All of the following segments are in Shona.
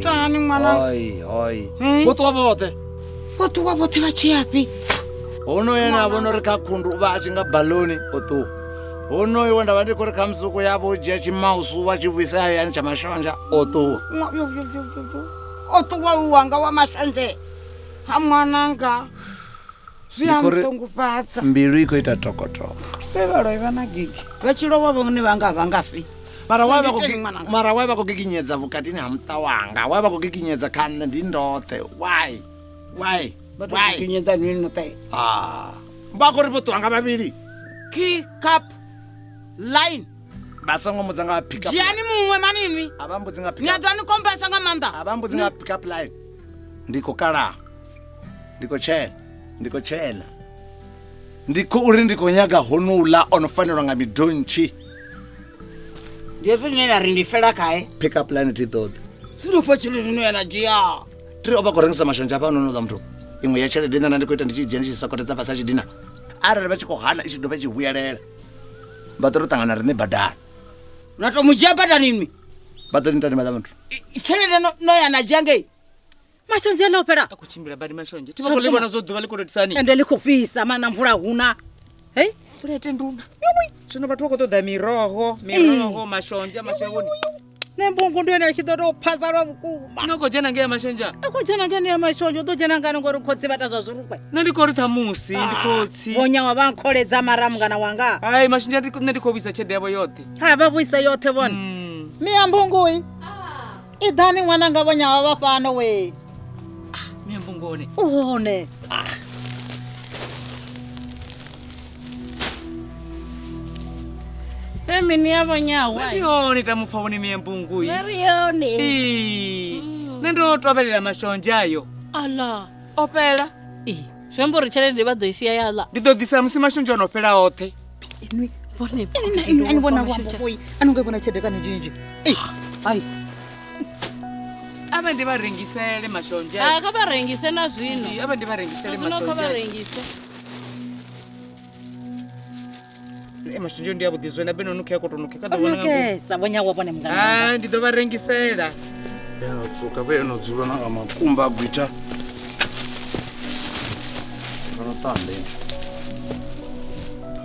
Tani mwana. Oi. Botu wabote vachiapi. Ono yena vono rika khundu vachinga baloni botu. Ono yenda vandi kuri kamsuku yavo jechi mausu vachivisa yani chamashonja otu. Otu wanga wa masanje. Hamwananga. Zviamtongu patsa. Mbiru iko ita tokotoko. Sevaro ivana gigi. Vachirowa vone vangafi. Mara waiva kugiginyedza vukatini hamta wanga. Waiva kugiginyedza kana ndindote. Why? Kugiginyedza nini te? Mbakuri botu wanga vaviri. Key cap line. Basango mudzanga pick up. Jiani mumwe manini? Abambudzinga pick up. Nyadzani kompasa nga Maanda. Abambudzinga pick up line. Ndiko kala. Ndiko chela. Ndiko uri ndiko nyaga honula onofanirwa nga midonchi. Ndiyefinela rindifela kae. Pick up line titodi. Sinopochile nino yana jia. Tiri oba korengisa mashanja pa nono mtu. Imwe ya chele dina ndiko ita ndichijeni chisakoteta pasachi dina. Ara vachikohana ichido vachihuyalela. Batorotangana rine badana. Unatomujia bada nini? Badani tani madam mtu. Chele no yana jange. Mashonje lopera. Akuchimbira bari mashonje. Tivakoleva nazo dzuva likototisani. Ende likufisa mana mvura huna. Hey? Fulete nduna. Zvino vatoko toda miroho, mashonje, mashangoni. Nembungu ndio ene chidoro phazarwa vukuma. Noko jana ngeya mashonja. Akujana ngene ya mashonje to jana ngana ngori khotsi vata zwa zvirukwe. Nandikori tamusi ndikotsi. Vonya vankholedza maramu kana wanga. Hai mashonja ndikovisa chede yavo yote. Ha vavuisa yote vona. Miyambungui. Idhani mwana nga vonya vafano we. Miyambungone. Uone. Mimi yavo nyawa. Ndione tamufawoni miyambungui. Marione. Nendo tobelela mashonje ayo. Ala. Opela. Shambori chele ndivadoisia yala. Ndidodisa musi mashonje anopela ote. Inui vone. Ani vona wamboi. Anunge vona chedeka njinji. Ai. Aba ndivarengisele mashonje. Akavarengise na zvino. Aba ndivarengisele mashonje. Akavarengise. Mashonje ndiyabudizwe na beno nuke yakotonuke kada vona ngabo. Okay, sabonya wabone mngana. Ndidovarengisela. Ya tsuka veno dzula na makumba gwita. Vanotande.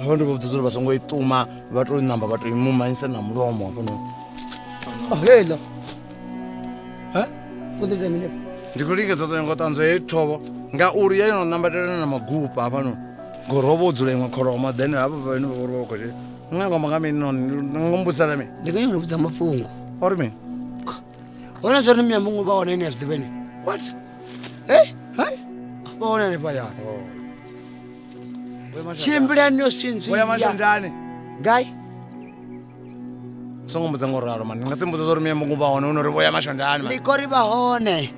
Vandu vobudizwe vasongo ituma, vatori namba vatori mumanyisa na mulomo kono. Hela. Kudire mine. Ndikulinga zoto ngotanzo yethobo nga uri yayino nambatela na magupa apano. Gorobo dzule ngakholoma then abo vano voroko je. Ngangoma ngami ngombusala me. Ndikanyona kubudza mafungo. Ori me. Ona zona miyambungu baona ine asidibene. What? Hey? Baona ne paya. Chimbirani osinzi. Oya mashonjani. Guy. Songo muzangoraro man. Ngasembuzo zori miyambungu baona unori boya mashonjani man. Likori bahone.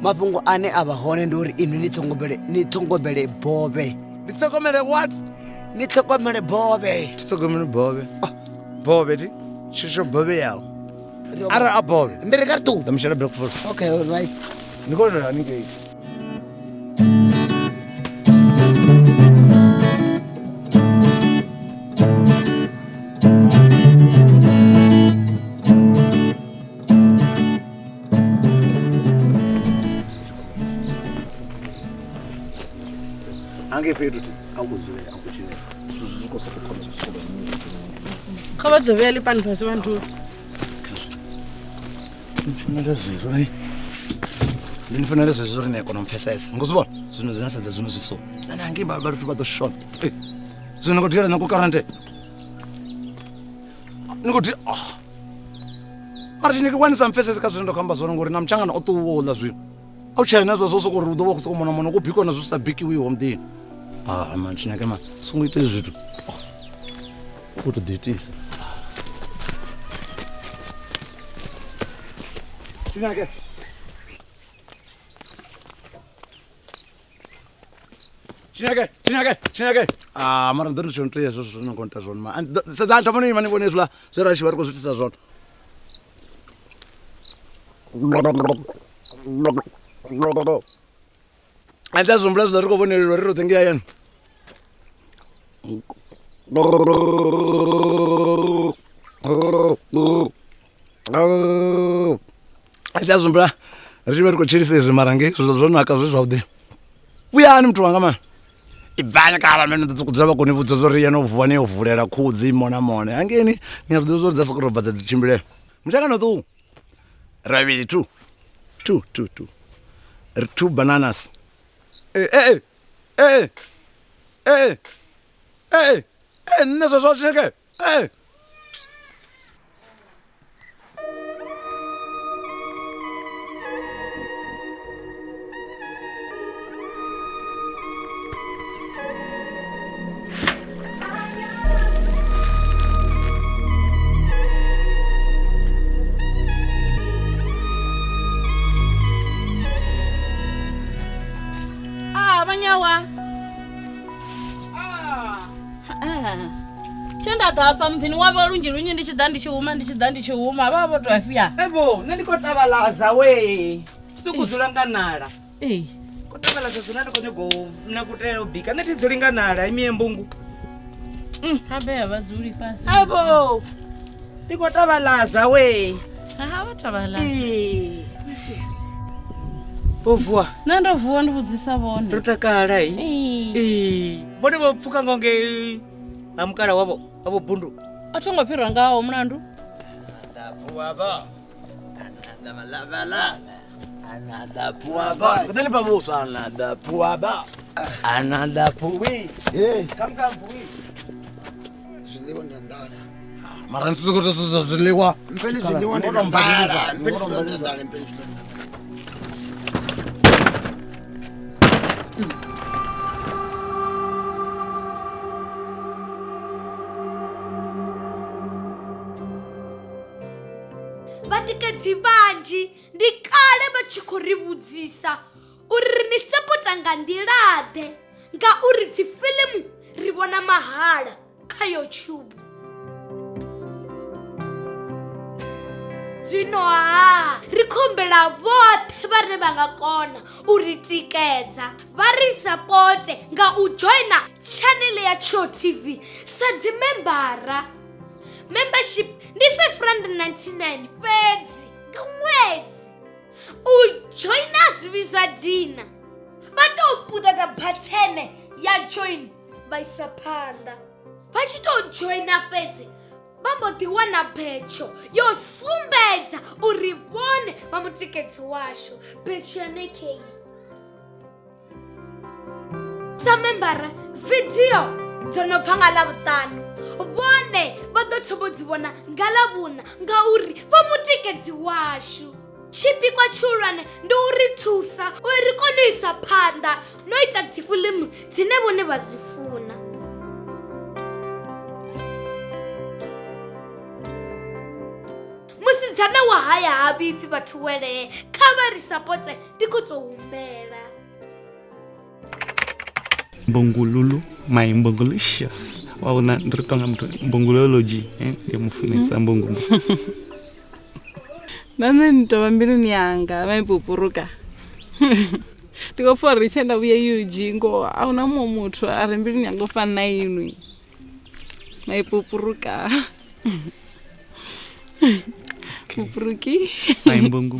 Mapungo ane abahone ndori inu nitongobele bobe. Nitsokomele what? Nitongobele bobe. Nitsokomele bobe. Bobe ti? Shisho bobe yao. Ara abobe. Mbere kartu. Damshela breakfast. Okay, all right. Nikona nike. Nange fhethu akudzule akuchine. Zwiko sokukhona sokuba. Kha vha ḓo vhea ḽipani fhasi vhanthu. Ndifunela zwithu hayi. Ndifunela zwithu ri ne kona mpfesesa. Ngizibona zwino zinasedza zwino zwiso. Nange vhathu vha ḓo shona. Zwino ngothela na ku karante. Ngothi mara tshine ke wanisa mpfesesa ka zwino ndo khamba zwone ngori na mchangana o ṱuwa ḽa zwino. Au tshena zwa zwo uri u ḓo vha khou mona mona ku bikona zwi sa bikiwiho mdini. Man tshine ke man songo ite zwithu. U to ditisa. Chinake. Mara ndo ndi tshonto yeso zwino konta zwone ma. Sedza ntamani mani vhone zwa zwe ra shi vha ri khou zwitisa zwone. Anda zombula zwi ri khou vhonelwa ri roṱhe ngea yena. Anda zombula ri vha ri khou tshilisa izwi mara ngei zwo naka zwe zwavhuḓi. Vuyani muthu wanga man. Ibvana kala mene ndo kudzula vha koni vhudza zwo ri yena Vvuwani yo vulela khudzi mona mona. Hangeni ni ri ḓo zwo dza sokoro badza dzi tshimbilele. Mutshaka tu. Ravili 2 bananas. Nessa só chega. Chenda hapa mthini wavho lunji lunyi ndi tshi huma vha vho to afia. Ebo nṋe ndi kho tavaladza we tikudzula nganala. Ko tavaladza zwona ndi kho nego na kutela u bika nṋe tidzuli nganala imi embungu. Habe vha dzuli fhasi. Ebo ndi kho tavaladza we. Ha vha tavaladza. Bvuwa na ndo vuwa ndi vhudzisa vhone ro takala vhone vho pfuka ngonge amukala wavo avo Bundu a thongo phirwa ngaho mulandu Ndapuaba Ndapuaba kudani pamuso Ndapuaba Ndapuwi kamkampuwi ziliwa ndandala mara ntsuko ziliwa mpeni ziliwa ndandala mpeni Vatikedzi vanji ndi kale vha tshi khou ri vhudzisa uri ni sapota nga nḓilaḓe ngauri dzi filimu ri vhona mahala kha YouTube. Zwino ri khombela vhoṱhe vhane vha nga kona u ri tikedza vha ri sapote nga u joina channel ya Tsho TV sa dzimembara. Membership ndi R599 fhedzi nga ṅwedzi. U joina zwivizwa dina vha tou puṱedza bhathene ya join vha isa phanḓa. Vha tshi tou joina fhedzi vha mbo ḓi wana betsho yo sumbedza uri vhone vha mutikedzi washu. Betsho ya nekheyi sa membara video dzo no bva nga Ḽavhuṱanu vhone vha ḓo thoma dzi vhona nga Ḽavhuṋa ngauri vha mutikedzi washu. Tshipikwa tshihulwane ndi u ri thusa uri ri kone u isa phanḓa no ita dzi filimu dzine vhone vha dzi funa. Musidzana wa haya ha vhipfi vhathu welee kha vha ri sapote ndi khou tou humbela. Mbongololo my mbongolicious waona ndiri tonga muthu mbongolology ndi mufunesa mbongo nane nitova mbiluni yanga maipupuruka ndikopfa ri tshenda vhuya yuji ngo auna muṅwe muthu a re mbiluni yanga u fana na inwi maipupuruka pupuruki my mbongo